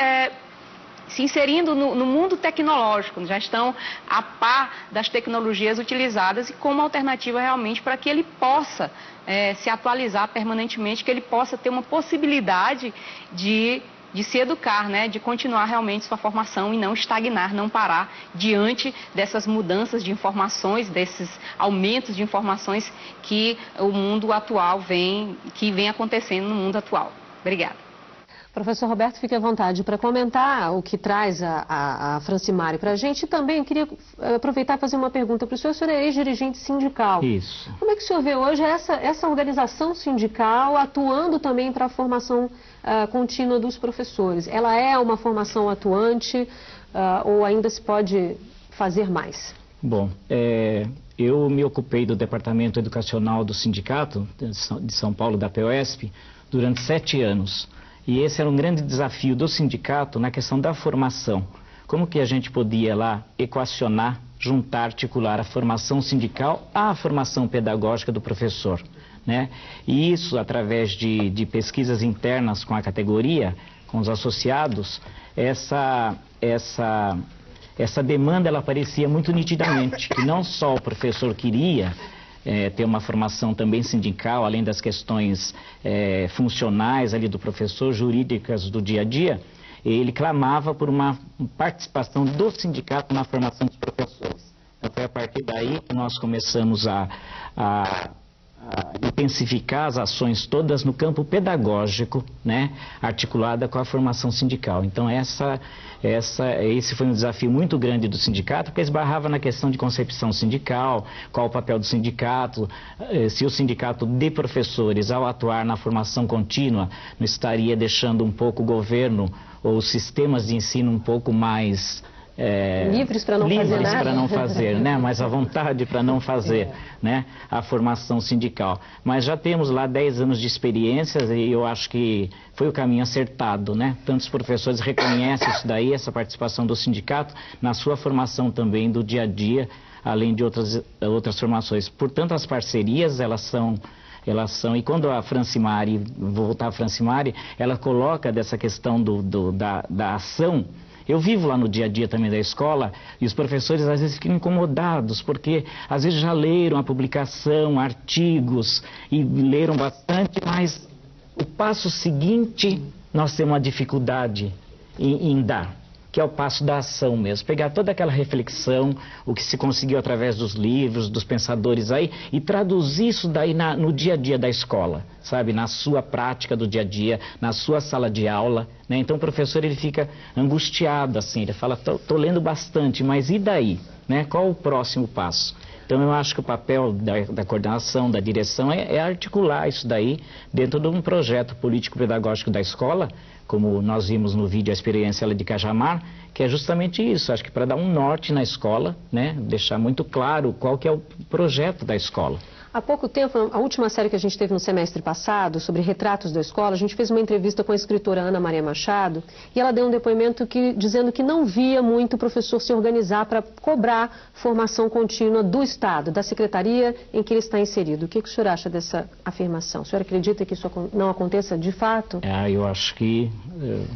inserindo no mundo tecnológico, já estão a par das tecnologias utilizadas e como alternativa realmente para que ele possa se atualizar permanentemente, que ele possa ter uma possibilidade de se educar, né, de continuar realmente sua formação e não estagnar, não parar diante dessas mudanças de informações, desses aumentos de informações que o mundo atual vem acontecendo no mundo atual. Obrigada. Professor Roberto, fique à vontade para comentar o que traz a Francimari para a gente. E também queria aproveitar e fazer uma pergunta para o senhor. O senhor é ex-dirigente sindical. Isso. Como é que o senhor vê hoje essa organização sindical atuando também para a formação contínua dos professores? Ela é uma formação atuante ou ainda se pode fazer mais? Bom, eu me ocupei do departamento educacional do sindicato de São Paulo, da POSP, durante 7 anos. E esse era um grande desafio do sindicato na questão da formação. Como que a gente podia lá equacionar, juntar, articular a formação sindical à formação pedagógica do professor, né? E isso, através de pesquisas internas com a categoria, com os associados, essa demanda ela aparecia muito nitidamente, que não só o professor queria ter uma formação também sindical, além das questões funcionais ali do professor, jurídicas do dia a dia, ele clamava por uma participação do sindicato na formação dos professores. Então foi a partir daí que nós começamos a intensificar as ações todas no campo pedagógico, né, articulada com a formação sindical. Então esse foi um desafio muito grande do sindicato, porque esbarrava na questão de concepção sindical, qual o papel do sindicato, se o sindicato de professores, ao atuar na formação contínua, não estaria deixando um pouco o governo ou os sistemas de ensino um pouco mais livres para não fazer nada. Para não fazer, né? Mas à vontade para não fazer, né? A formação sindical. Mas já temos lá 10 anos de experiências e eu acho que foi o caminho acertado, né? Tantos professores reconhecem isso daí, essa participação do sindicato na sua formação também do dia a dia, além de outras formações. Portanto, as parcerias, elas são, e quando a Francimari, vou voltar à Francimari, ela coloca dessa questão da ação. Eu vivo lá no dia a dia também da escola e os professores às vezes ficam incomodados porque às vezes já leram a publicação, artigos e leram bastante, mas o passo seguinte nós temos uma dificuldade em dar, que é o passo da ação mesmo. Pegar toda aquela reflexão, o que se conseguiu através dos livros, dos pensadores aí, e traduzir isso daí no dia a dia da escola, sabe? Na sua prática do dia a dia, na sua sala de aula, né? Então o professor, ele fica angustiado, assim, ele fala, tô lendo bastante, mas e daí? Né? Qual o próximo passo? Então eu acho que o papel da coordenação, da direção, é articular isso daí dentro de um projeto político-pedagógico da escola, como nós vimos no vídeo a experiência de Cajamar, que é justamente isso, acho que para dar um norte na escola, né, deixar muito claro qual que é o projeto da escola. Há pouco tempo, a última série que a gente teve no semestre passado, sobre retratos da escola, a gente fez uma entrevista com a escritora Ana Maria Machado, e ela deu um depoimento dizendo que não via muito o professor se organizar para cobrar formação contínua do Estado, da secretaria em que ele está inserido. O que o senhor acha dessa afirmação? O senhor acredita que isso não aconteça de fato? Eu acho que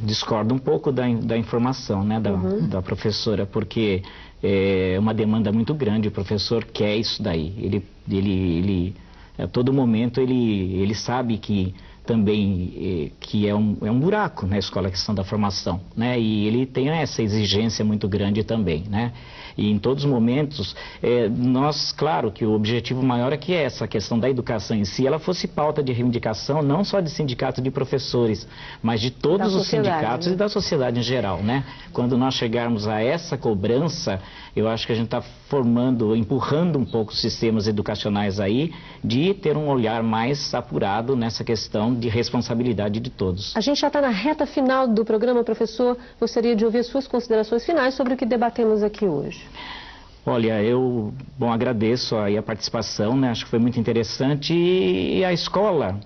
discordo um pouco da informação, né, da professora, porque é uma demanda muito grande, o professor quer isso daí, ele a todo momento ele sabe que também que é um buraco na escola, a questão da formação, né? E ele tem essa exigência muito grande também, né? E em todos os momentos, nós, claro que o objetivo maior é que essa questão da educação em si, ela fosse pauta de reivindicação, não só de sindicatos de professores, mas de todos os sindicatos, né? E da sociedade em geral, né? Quando nós chegarmos a essa cobrança, eu acho que a gente está empurrando um pouco os sistemas educacionais aí, de ter um olhar mais apurado nessa questão de responsabilidade de todos. A gente já está na reta final do programa, professor. Gostaria de ouvir suas considerações finais sobre o que debatemos aqui hoje. Olha, eu agradeço aí a participação, né? Acho que foi muito interessante e a escola,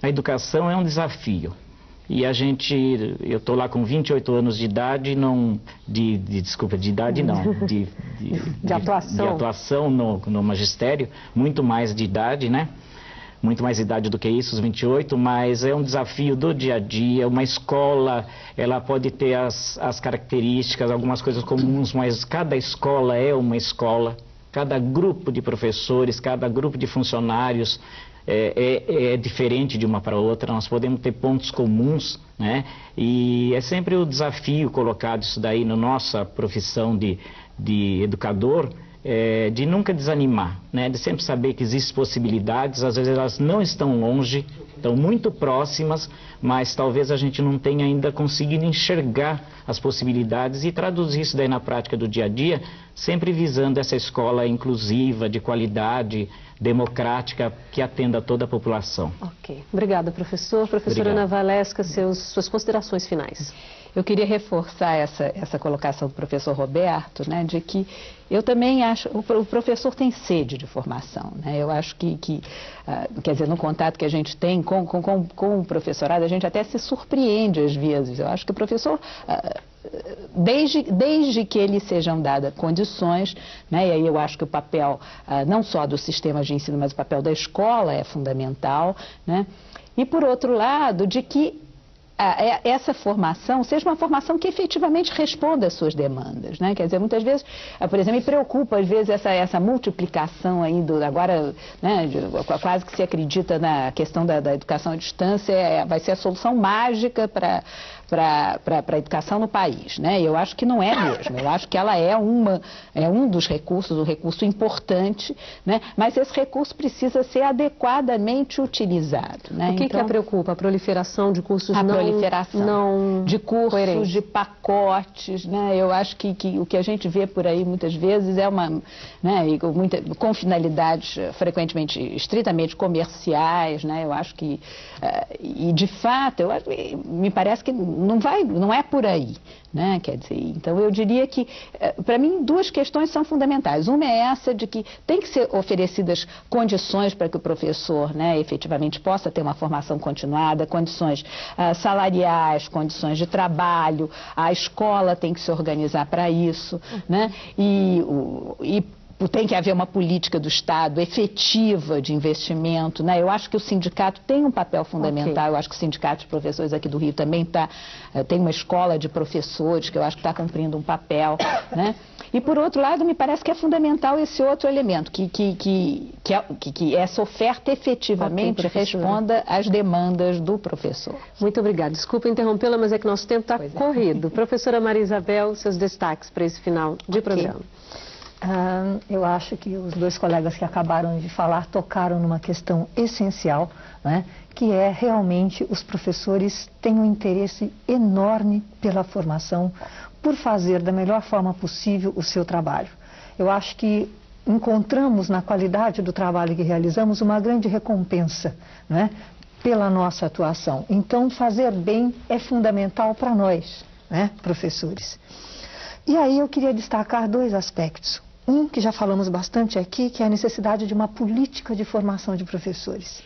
a educação é um desafio. E eu estou lá com 28 anos de idade, de atuação no magistério, muito mais de idade, né? Muito mais idade do que isso, os 28, mas é um desafio do dia a dia. Uma escola, ela pode ter as características, algumas coisas comuns, mas cada escola é uma escola, cada grupo de professores, cada grupo de funcionários é diferente de uma para outra. Nós podemos ter pontos comuns, né? E é sempre o desafio colocado isso daí na nossa profissão de educador, de nunca desanimar, né? De sempre saber que existem possibilidades, às vezes elas não estão longe, estão muito próximas, mas talvez a gente não tenha ainda conseguido enxergar as possibilidades e traduzir isso daí na prática do dia a dia, sempre visando essa escola inclusiva, de qualidade, democrática, que atenda a toda a população. Ok. Obrigada, professor. Professora Ana Valesca, suas considerações finais. Eu queria reforçar essa colocação do professor Roberto, né, de que eu também acho, o professor tem sede de formação, né? Eu acho que quer dizer, no contato que a gente tem com o professorado, a gente até se surpreende às vezes. Eu acho que o professor, desde que lhe sejam dadas condições, né, e aí eu acho que o papel não só do sistema de ensino, mas o papel da escola é fundamental, né? E por outro lado, de que essa formação seja uma formação que efetivamente responda às suas demandas, né? Quer dizer, muitas vezes, por exemplo, me preocupa às vezes essa multiplicação aí agora, né, quase que se acredita na questão da educação à distância, vai ser a solução mágica para a educação no país, né? Eu acho que não é mesmo. Eu acho que ela é um dos recursos, um recurso importante, né? Mas esse recurso precisa ser adequadamente utilizado, né? O que a preocupa? A proliferação de cursos de cursos, coerentes, de pacotes, né? Eu acho que o que a gente vê por aí muitas vezes é com finalidades frequentemente estritamente comerciais, né? Eu acho que e de fato me parece que não é por aí, né? Quer dizer, então eu diria que para mim duas questões são fundamentais. Uma é essa de que tem que ser oferecidas condições para que o professor, né, efetivamente possa ter uma formação continuada, condições salariais, condições de trabalho, a escola tem que se organizar para isso, né? E tem que haver uma política do Estado efetiva de investimento, né? Eu acho que o sindicato tem um papel fundamental. Eu acho que o sindicato de professores aqui do Rio também tem uma escola de professores que eu acho que está cumprindo um papel, né? E por outro lado, me parece que é fundamental esse outro elemento, que essa oferta efetivamente responda às demandas do professor. Muito obrigada. Desculpa interrompê-la, mas é que nosso tempo está corrido. Professora Maria Isabel, seus destaques para esse final de programa. Eu acho que os dois colegas que acabaram de falar tocaram numa questão essencial, né, que é realmente os professores têm um interesse enorme pela formação, por fazer da melhor forma possível o seu trabalho. Eu acho que encontramos na qualidade do trabalho que realizamos uma grande recompensa, né, pela nossa atuação. Então, fazer bem é fundamental para nós, né, professores. E aí eu queria destacar dois aspectos. Um que já falamos bastante aqui, que é a necessidade de uma política de formação de professores.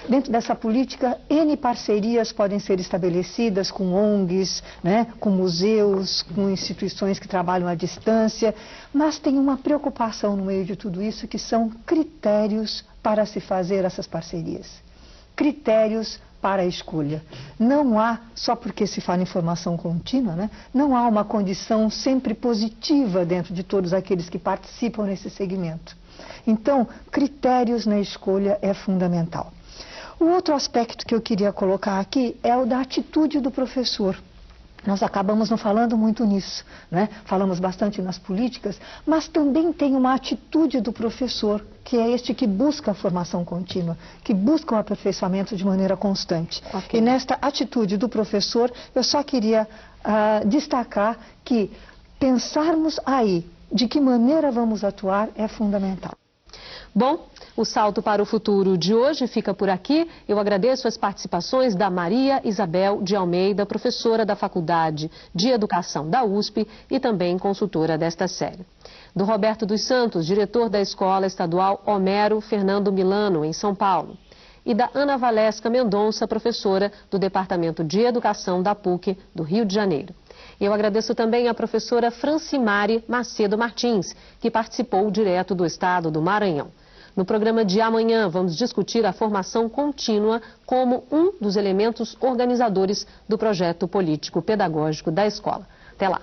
Dentro dessa política, N parcerias podem ser estabelecidas com ONGs, né, com museus, com instituições que trabalham à distância, mas tem uma preocupação no meio de tudo isso, que são critérios para se fazer essas parcerias. Critérios para a escolha. Não há, só porque se fala em formação contínua, né, não há uma condição sempre positiva dentro de todos aqueles que participam nesse segmento. Então, critérios na escolha é fundamental. O outro aspecto que eu queria colocar aqui é o da atitude do professor. Nós acabamos não falando muito nisso, né? Falamos bastante nas políticas, mas também tem uma atitude do professor, que é este que busca a formação contínua, que busca o aperfeiçoamento de maneira constante. Okay. E nesta atitude do professor, eu só queria destacar que pensarmos aí de que maneira vamos atuar é fundamental. Bom, o Salto para o Futuro de hoje fica por aqui. Eu agradeço as participações da Maria Isabel de Almeida, professora da Faculdade de Educação da USP e também consultora desta série. Do Roberto dos Santos, diretor da Escola Estadual Homero Fernando Milano, em São Paulo. E da Ana Valesca Mendonça, professora do Departamento de Educação da PUC do Rio de Janeiro. E eu agradeço também a professora Francimari Macedo Martins, que participou direto do estado do Maranhão. No programa de amanhã, vamos discutir a formação contínua como um dos elementos organizadores do projeto político-pedagógico da escola. Até lá!